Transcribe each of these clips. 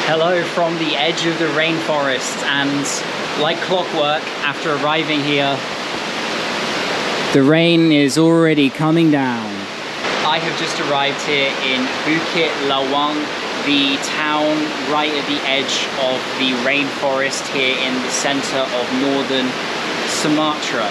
Hello from the edge of the rainforest, and like clockwork, after arriving here, the rain is already coming down. I have just arrived here in Bukit Lawang, the town right at the edge of the rainforest here in the center of northern Sumatra.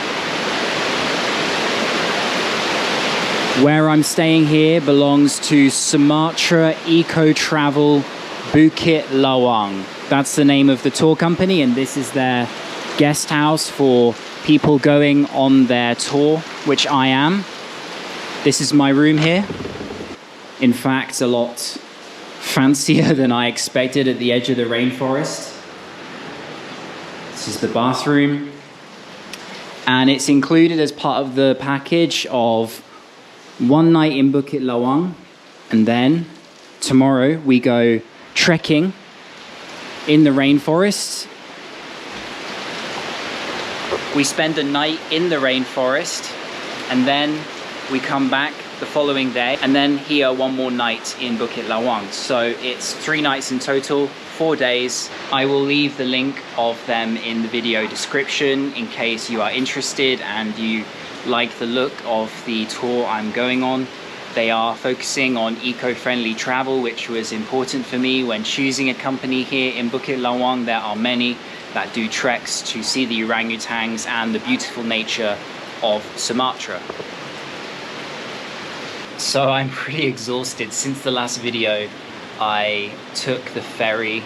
Where I'm staying here belongs to Sumatra EcoTravel Bukit Lawang. That's the name of the tour company, and this is their guest house for people going on their tour, which I am. This is my room here. In fact, a lot fancier than I expected at the edge of the rainforest. This is the bathroom, and it's included as part of the package of one night in Bukit Lawang, and then tomorrow we go trekking in the rainforest. We spend a night in the rainforest, and then we come back the following day, and then here one more night in Bukit Lawang. So it's 3 nights in total, 4 days. I will leave the link of them in the video description in case you are interested and you like the look of the tour I'm going on. They are focusing on eco-friendly travel, which was important for me when choosing a company here in Bukit Lawang. There are many that do treks to see the orangutans and the beautiful nature of Sumatra. So I'm pretty exhausted. Since the last video, I took the ferry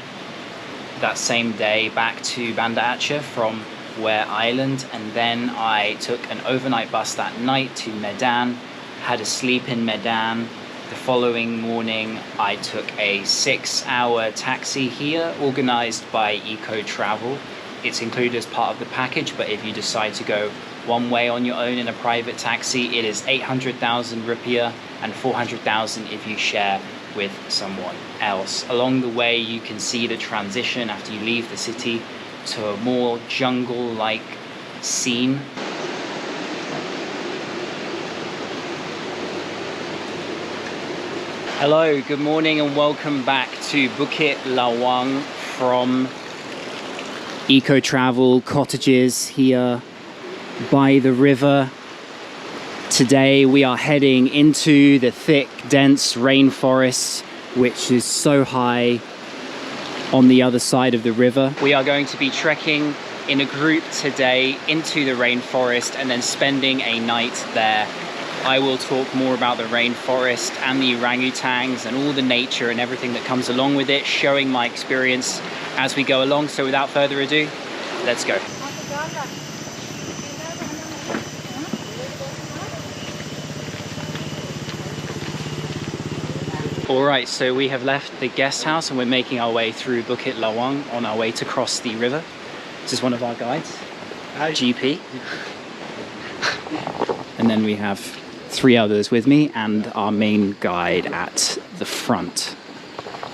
that same day back to Banda Aceh from Ware Island, and then I took an overnight bus that night to Medan, had a sleep in Medan. The following morning I took a 6-hour taxi here, organized by EcoTravel. It's included as part of the package, but if you decide to go one way on your own in a private taxi, it is 800,000 rupiah and 400,000 if you share with someone else. Along the way you can see the transition after you leave the city to a more jungle-like scene. Hello, good morning and welcome back to Bukit Lawang from EcoTravel cottages here by the river. Today we are heading into the thick, dense rainforest, which is so high on the other side of the river. We are going to be trekking in a group today into the rainforest and then spending a night there. I will talk more about the rainforest and the orangutans and all the nature and everything that comes along with it, showing my experience as we go along. So without further ado, let's go. Alright, so we have left the guest house and we're making our way through Bukit Lawang on our way to cross the river. This is one of our guides, GP. And then we have 3 others with me and our main guide at the front.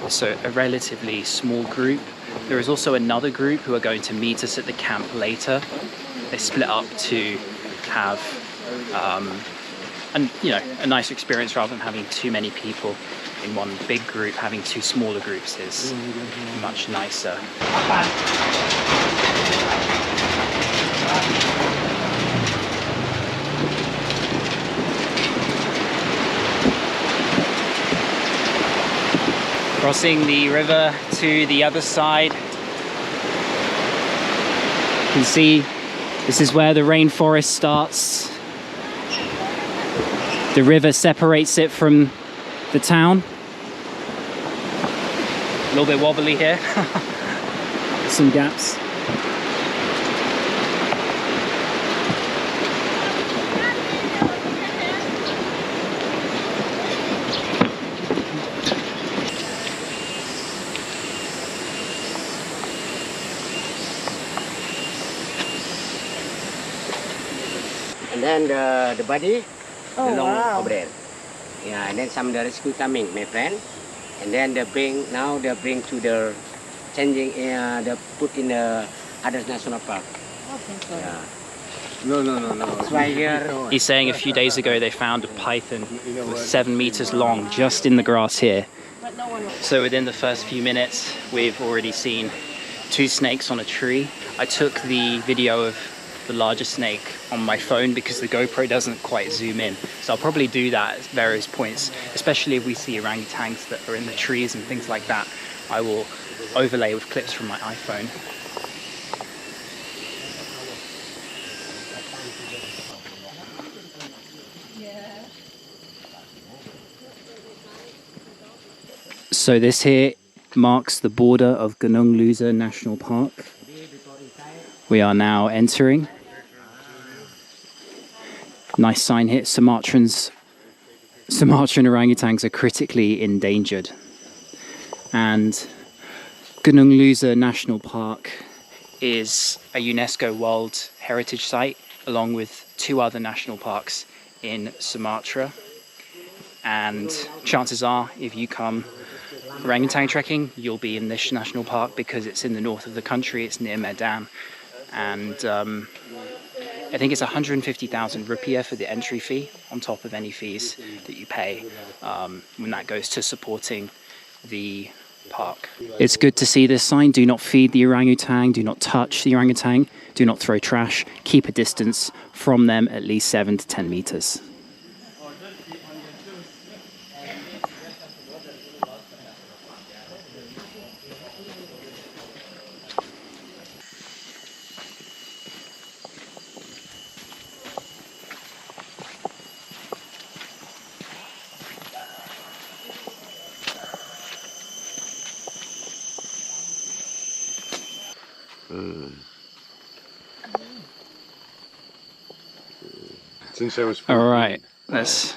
So a relatively small group. There is also another group who are going to meet us at the camp later. They split up to have a nice experience rather than having too many people in one big group. Having 2 smaller groups is much nicer. Crossing the river to the other side. You can see this is where the rainforest starts. The river separates it from the town. A little bit wobbly here. Some gaps. And then the body along over there. Yeah, and then some of the rescue coming, my friend. And then they bring to the changing, they put in the other national park. Okay. Yeah. No. That's why here. He's saying a few days ago they found a python that was 7 meters long just in the grass here. So within the first few minutes, we've already seen 2 snakes on a tree. I took the video of the larger snake on my phone because the GoPro doesn't quite zoom in. So I'll probably do that at various points, especially if we see orangutans that are in the trees and things like that. I will overlay with clips from my iPhone. So this here marks the border of Gunung Leuser National Park. We are now entering. Nice sign here. Sumatran orangutans are critically endangered. And Gunung Leuser National Park is a UNESCO World Heritage Site, along with 2 other national parks in Sumatra. And chances are, if you come orangutan trekking, you'll be in this national park because it's in the north of the country. It's near Medan, and I think it's 150,000 rupiah for the entry fee on top of any fees that you pay when that goes to supporting the park. It's good to see this sign: do not feed the orangutan, do not touch the orangutan, do not throw trash, keep a distance from them at least 7 to 10 meters. All right, let's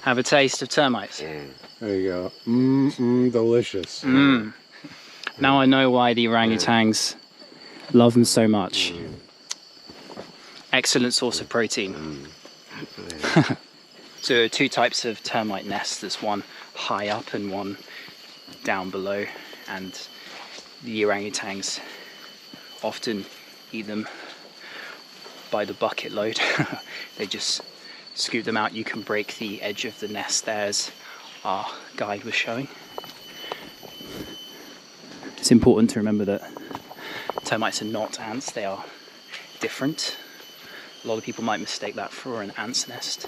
have a taste of termites. There you go. Delicious. Now I know why the orangutans love them so much. Excellent source of protein. So there are 2 types of termite nests. There's one high up and one down below, and the orangutans often eat them by the bucket load. They just scoop them out. You can break the edge of the nest there, as our guide was showing. It's important to remember that termites are not ants, they are different. A lot of people might mistake that for an ant's nest.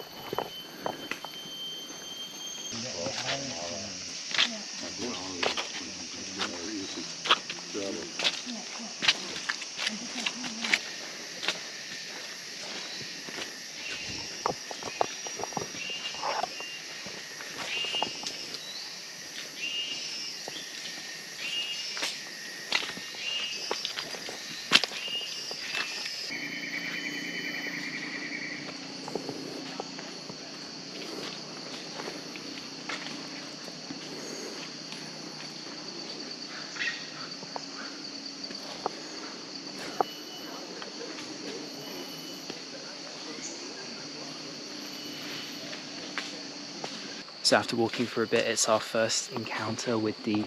So after walking for a bit, it's our first encounter with the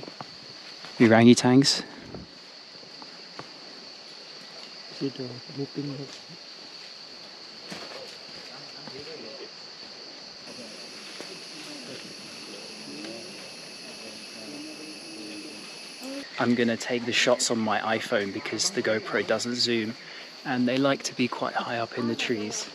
orangutans. I'm gonna take the shots on my iPhone because the GoPro doesn't zoom, and they like to be quite high up in the trees.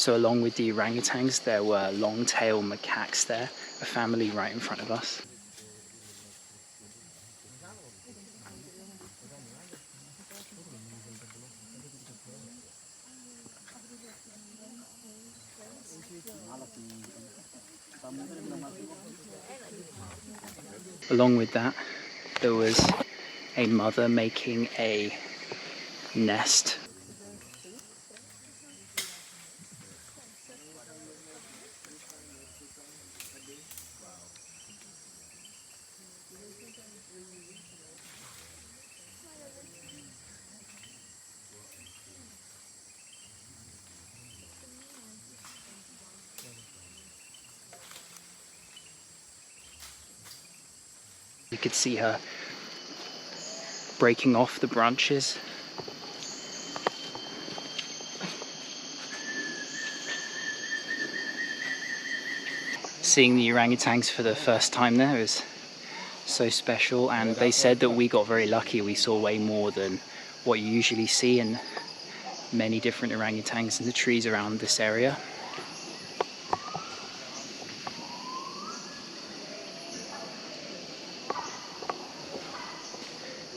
So along with the orangutans, there were long-tailed macaques there, a family right in front of us. Along with that, there was a mother making a nest. You could see her breaking off the branches. Seeing the orangutans for the first time there is so special, and they said that we got very lucky. We saw way more than what you usually see, and many different orangutans in the trees around this area.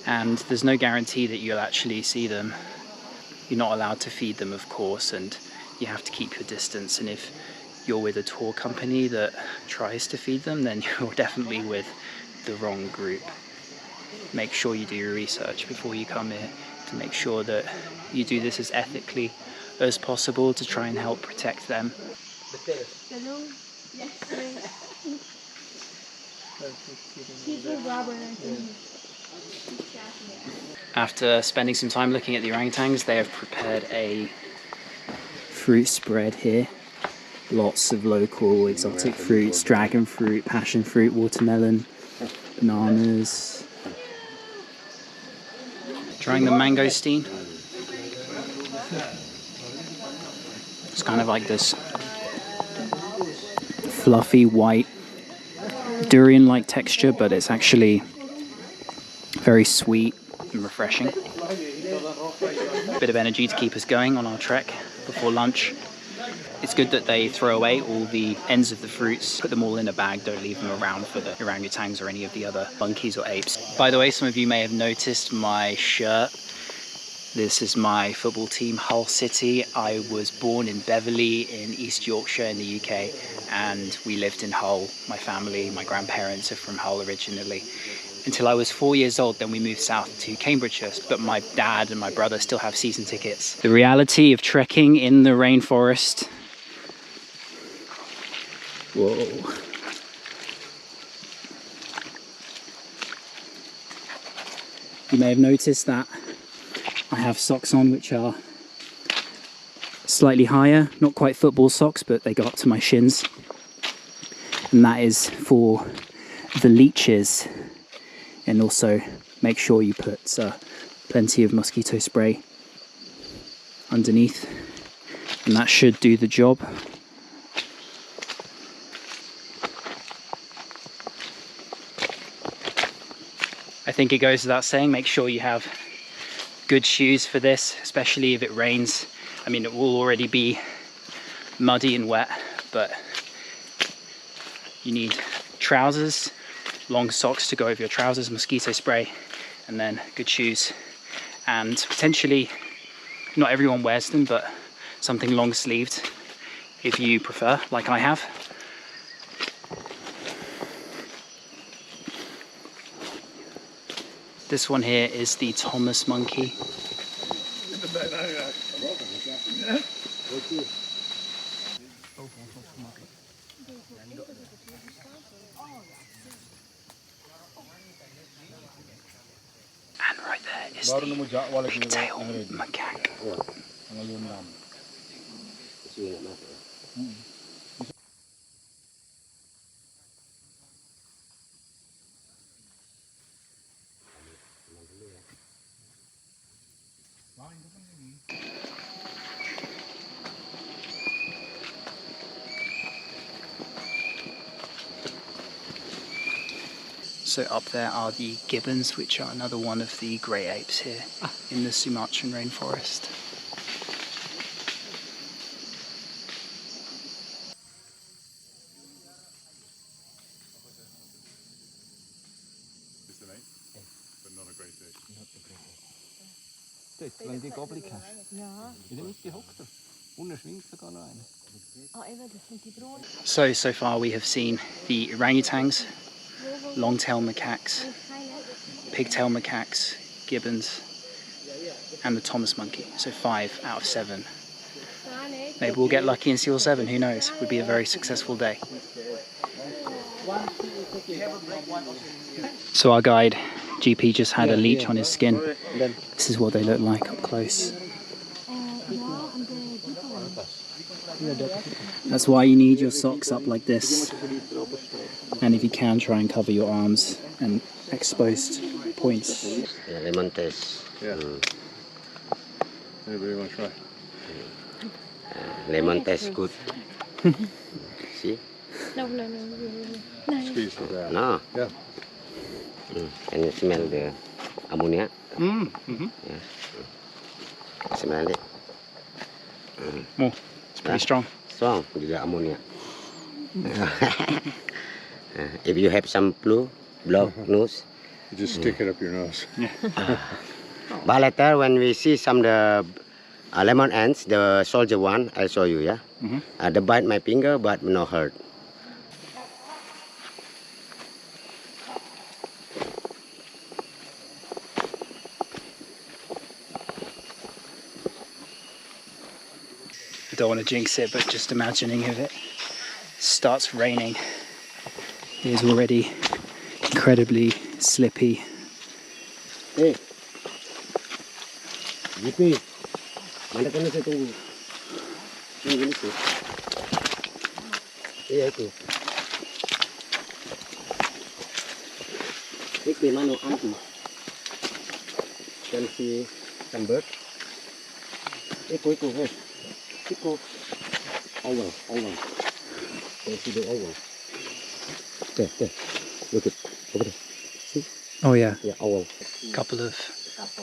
And there's no guarantee that you'll actually see them. You're not allowed to feed them, of course, and you have to keep your distance. And if you're with a tour company that tries to feed them, then you're definitely with the wrong group. Make sure you do your research before you come here to make sure that you do this as ethically as possible to try and help protect them. After spending some time looking at the orangutans, they have prepared a fruit spread here. Lots of local exotic fruits, dragon fruit, passion fruit, watermelon, bananas. Trying the mangosteen. It's kind of like this fluffy white durian-like texture, but it's actually very sweet and refreshing. Bit of energy to keep us going on our trek before lunch. It's good that they throw away all the ends of the fruits, put them all in a bag, don't leave them around for the orangutans or any of the other monkeys or apes. By the way, some of you may have noticed my shirt. This is my football team, Hull City. I was born in Beverley in East Yorkshire in the UK, and we lived in Hull. My family, my grandparents are from Hull originally. Until I was 4 years old, then we moved south to Cambridgeshire, but my dad and my brother still have season tickets. The reality of trekking in the rainforest. Whoa. You may have noticed that I have socks on which are slightly higher, not quite football socks, but they go up to my shins. And that is for the leeches. And also make sure you put plenty of mosquito spray underneath, and that should do the job. I think it goes without saying, make sure you have good shoes for this, especially if it rains. I mean, it will already be muddy and wet, but you need trousers, long socks to go over your trousers, mosquito spray, and then good shoes. And potentially, not everyone wears them, but something long sleeved if you prefer, like I have. This one here is the Thomas monkey. And right there is the big-tailed macaque. So up there are the gibbons, which are another one of the grey apes here in the Sumatran rainforest. Dort, wenn du die Goblik hast. Ja. In der Mitte hockt er. Unten schwingt sogar noch einer. Ah, eben, das sind die Braunen. So far we have seen the orangutans, long-tailed macaques, pigtail macaques, gibbons, and the Thomas monkey. So 5 out of 7. Maybe we'll get lucky and see all 7, who knows? Would be a very successful day. So our guide, GP, just had a leech on his skin. This is what they look like up close. That's why you need your socks up like this. And if you can, try and cover your arms and exposed points. Yeah, lemon taste. Yeah. Anybody want to try? Lemon taste good. See? No. Squeeze the back. No. Yeah. Can you smell the ammonia? Mm-hmm. Yeah. Smell it. Oh, it's pretty strong. Strong juga ammonia. If you have some flu, blocked nose. You just stick it up your nose. But later when we see some the lemon ants, the soldier one, I'll show you, yeah? They bite my finger, but no hurt. I don't want to jinx it, but just imagining if it starts raining, it is already incredibly slippy. Hey, GP, mana kena saya tunggu? Tunggu itu. Iya itu. Ini mana anti? Can see some bird. Itu, hey. Itu. Owl. Can see the owl. There. Look it. Over there. See? Oh yeah, Yeah, owl. a couple of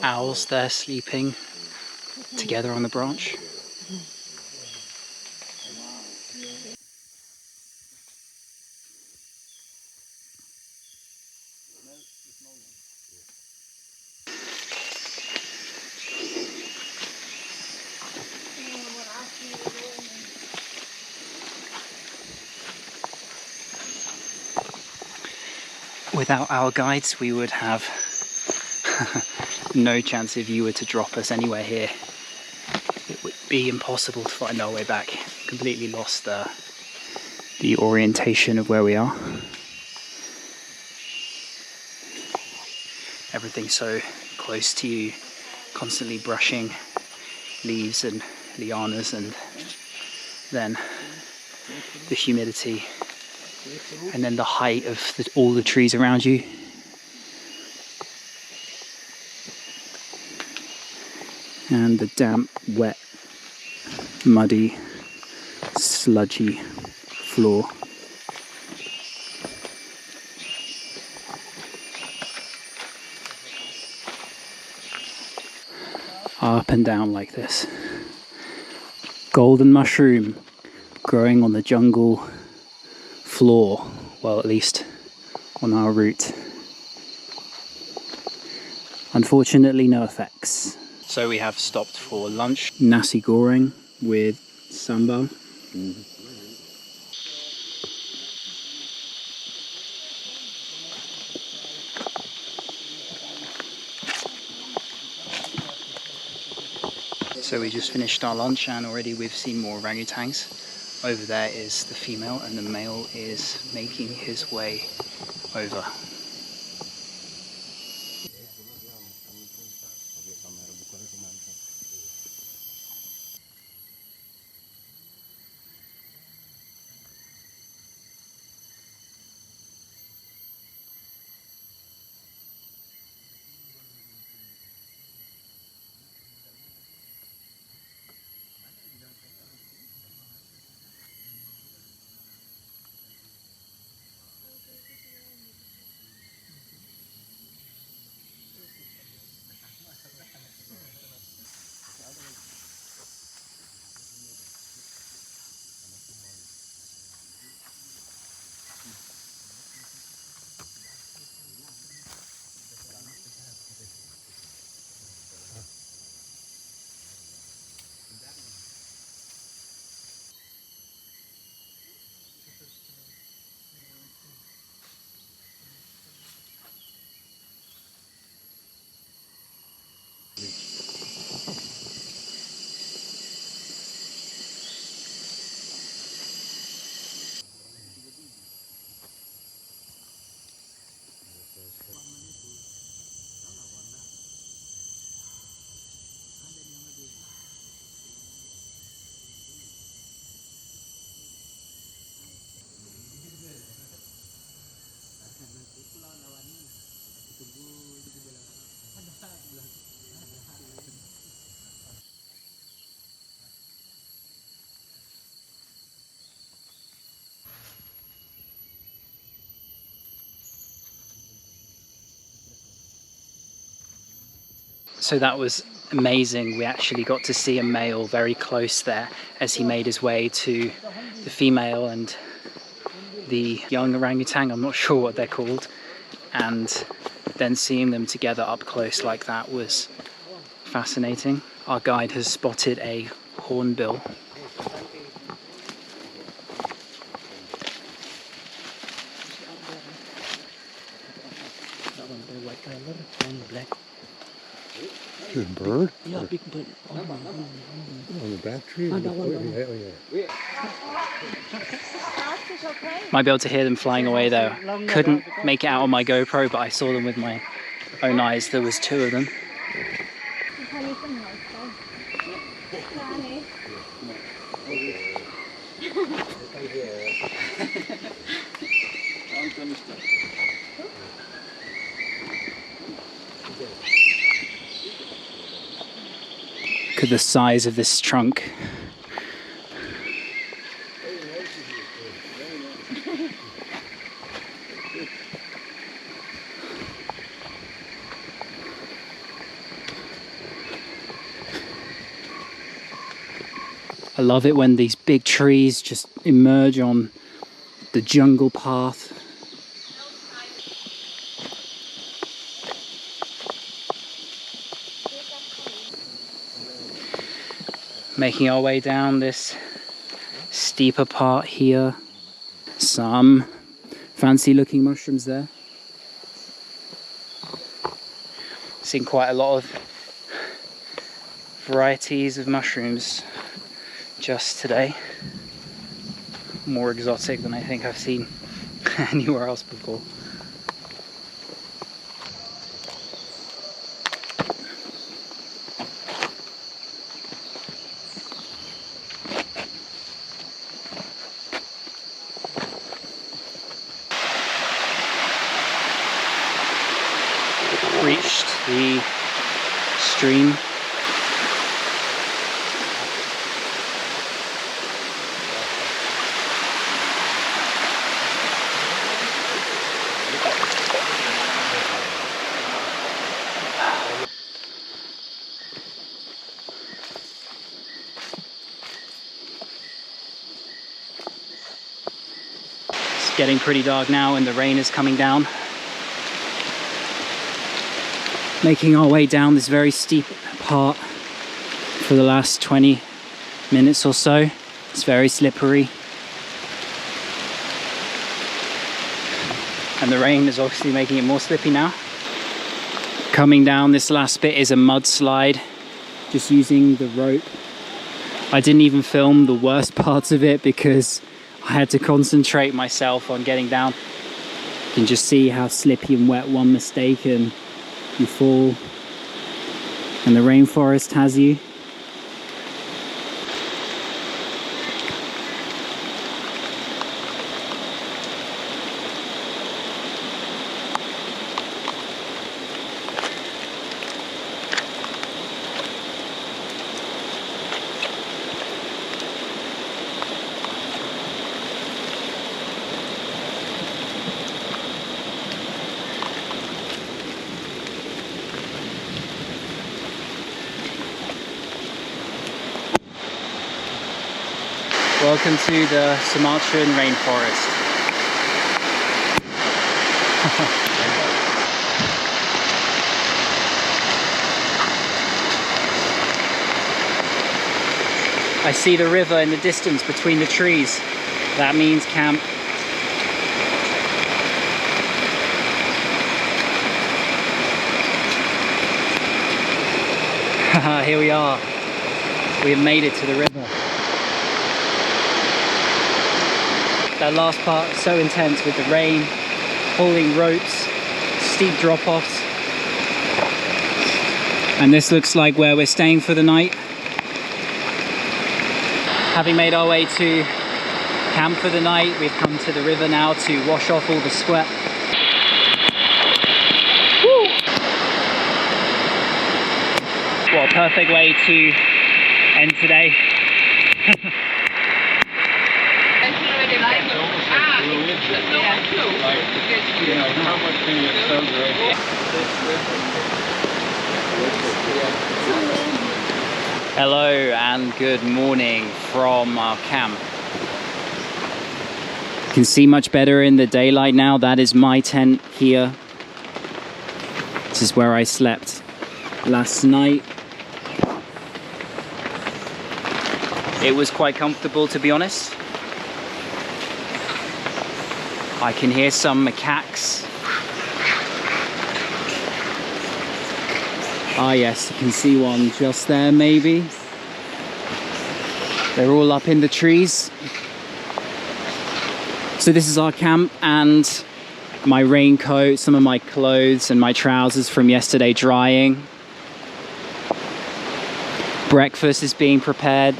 owls there sleeping together on the branch. Without our guides, we would have no chance if you were to drop us anywhere here. It would be impossible to find our way back. Completely lost the orientation of where we are. Everything's so close to you, constantly brushing leaves and lianas, and then the humidity, and then the height of all the trees around you. And the damp, wet, muddy, sludgy floor. Up and down like this. Golden mushroom growing on the jungle floor, well, at least on our route. Unfortunately, no effects. So we have stopped for lunch. Nasi goreng with sambal. So we just finished our lunch and already we've seen more orangutans. Over there is the female and the male is making his way over. So that was amazing. We actually got to see a male very close there as he made his way to the female and the young orangutan, I'm not sure what they're called, and then seeing them together up close like that was fascinating. Our guide has spotted a hornbill. Good bird? Yeah, big bird. On the back tree? Oh, yeah. Might be able to hear them flying away though. Couldn't make it out on my GoPro, but I saw them with my own eyes. There was 2 of them. Look at the size of this trunk. I love it when these big trees just emerge on the jungle path. Making our way down this steeper part here. Some fancy looking mushrooms there. Seen quite a lot of varieties of mushrooms just today. More exotic than I think I've seen anywhere else before. Reached the stream. It's getting pretty dark now and the rain is coming down. Making our way down this very steep part for the last 20 minutes or so. It's very slippery. And the rain is obviously making it more slippy now. Coming down this last bit is a mudslide, just using the rope. I didn't even film the worst parts of it because I had to concentrate myself on getting down. You can just see how slippy and wet one mistake and you fall, and the rainforest has you. Welcome to the Sumatran rainforest. I see the river in the distance between the trees. That means camp. Here we are. We have made it to the river. That last part is so intense with the rain, hauling ropes, steep drop-offs. And this looks like where we're staying for the night. Having made our way to camp for the night, we've come to the river now to wash off all the sweat. Woo! What a perfect way to end today. Hello and good morning from our camp. You can see much better in the daylight now. That is my tent here. This is where I slept last night. It was quite comfortable, to be honest. I can hear some macaques. Ah yes, you can see one just there maybe. They're all up in the trees. So this is our camp, and my raincoat, some of my clothes and my trousers from yesterday drying. Breakfast is being prepared.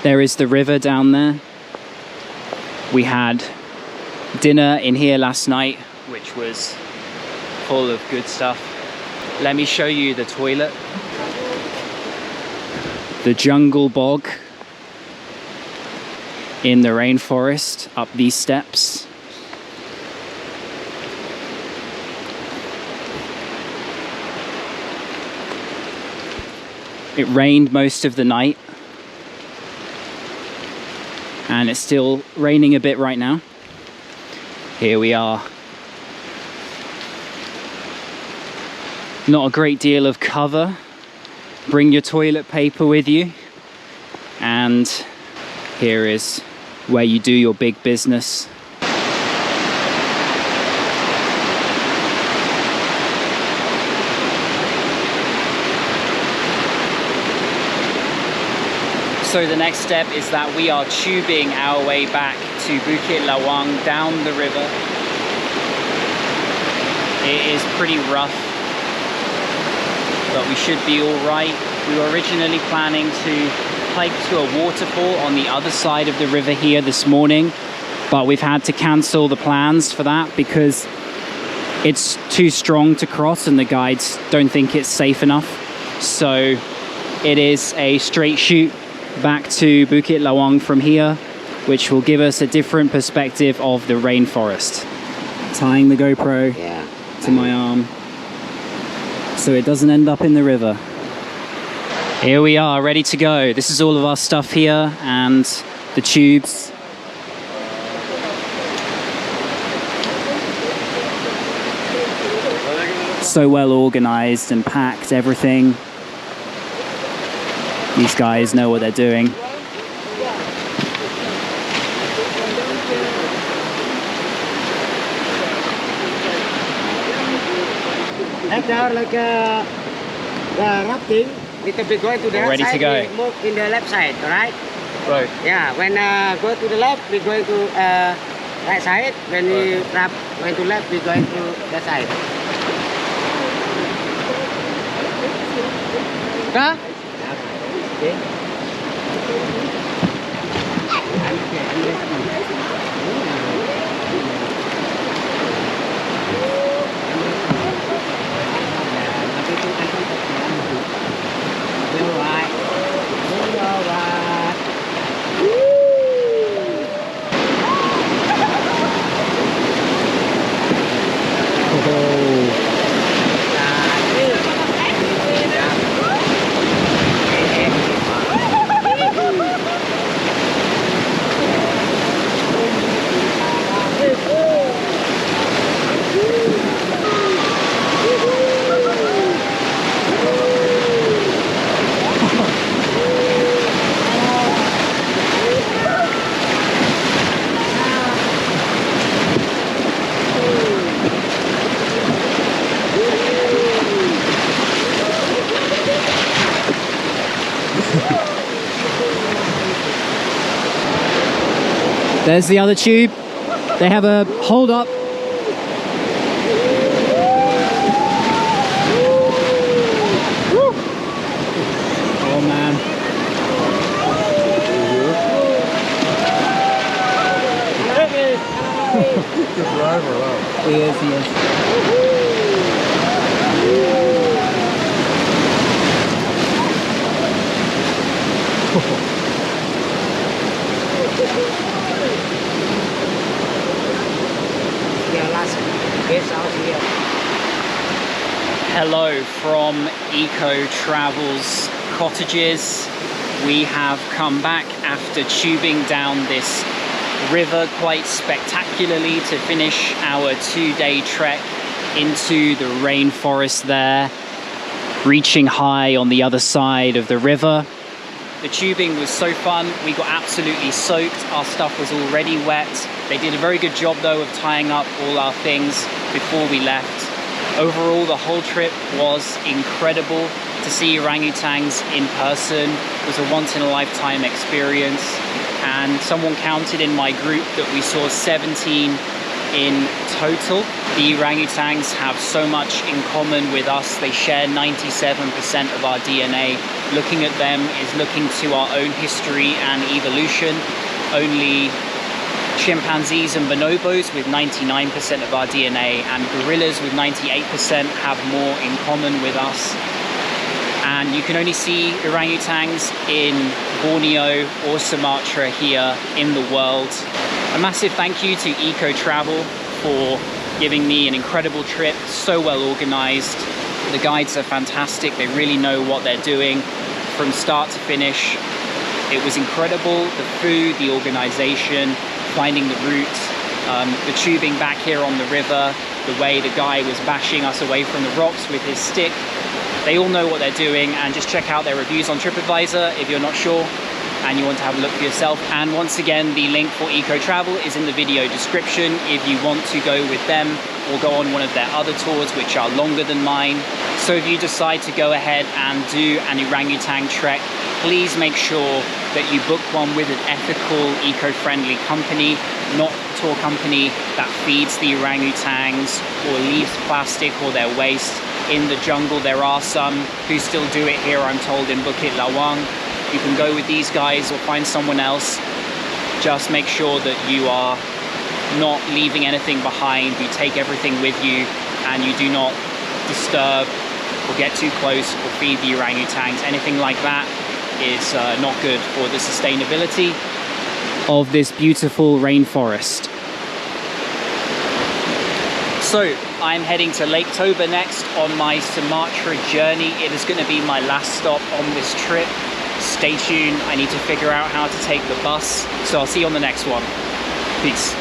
There is the river down there. We had dinner in here last night, which was full of good stuff. Let me show you the toilet. The jungle bog in the rainforest up these steps. It rained most of the night, and it's still raining a bit right now. Here we are. Not a great deal of cover. Bring your toilet paper with you. And here is where you do your big business. So the next step is that we are tubing our way back to Bukit Lawang down the river. It is pretty rough, but we should be all right. We were originally planning to hike to a waterfall on the other side of the river here this morning, but we've had to cancel the plans for that because it's too strong to cross and the guides don't think it's safe enough. So it is a straight shoot back to Bukit Lawang from here, which will give us a different perspective of the rainforest. Tying the GoPro to my arm so it doesn't end up in the river. Here we are, ready to go. This is all of our stuff here and the tubes. So well organized and packed, everything. These guys know what they're doing. After like the rafting, little bit going to the Ready right to side, go. we move in the left side, alright? Right. Yeah, when go to the left, we're going to right side. When we wrap, going to left, we're going to that side. Huh? Okay. There's the other tube. They have a hold up. Oh man. The driver, wow. He is. Hello from EcoTravel's cottages. We have come back after tubing down this river quite spectacularly to finish our 2-day trek into the rainforest there, reaching high on the other side of the river. The tubing was so fun. We got absolutely soaked. Our stuff was already wet. They did a very good job though of tying up all our things before we left. Overall, the whole trip was incredible. To see orangutans in person was a once-in-a-lifetime experience. And someone counted in my group that we saw 17 in total. The orangutans have so much in common with us. They share 97% of our DNA. Looking at them is looking to our own history and evolution. Only chimpanzees and bonobos with 99% of our DNA and gorillas with 98% have more in common with us. And you can only see orangutans in Borneo or Sumatra here in the world. A massive thank you to EcoTravel for giving me an incredible trip, so well organized. The guides are fantastic. They really know what they're doing from start to finish. It was incredible, the food, the organization, finding the routes, the tubing back here on the river, the way the guy was bashing us away from the rocks with his stick. They all know what they're doing, and just check out their reviews on TripAdvisor if you're not sure and you want to have a look for yourself. And once again, the link for EcoTravel is in the video description if you want to go with them or go on one of their other tours which are longer than mine. So if you decide to go ahead and do an orangutan trek, please make sure that you book one with an ethical, eco-friendly company, not a tour company that feeds the orangutans or leaves plastic or their waste in the jungle. There are some who still do it here, I'm told, in Bukit Lawang. You can go with these guys or find someone else. Just make sure that you are not leaving anything behind. You take everything with you and you do not disturb or get too close or feed the orangutans. Anything like that is not good for the sustainability of this beautiful rainforest. So I'm heading to Lake Toba next on my Sumatra journey. It is going to be my last stop on this trip. Stay tuned. I need to figure out how to take the bus. So I'll see you on the next one. Peace.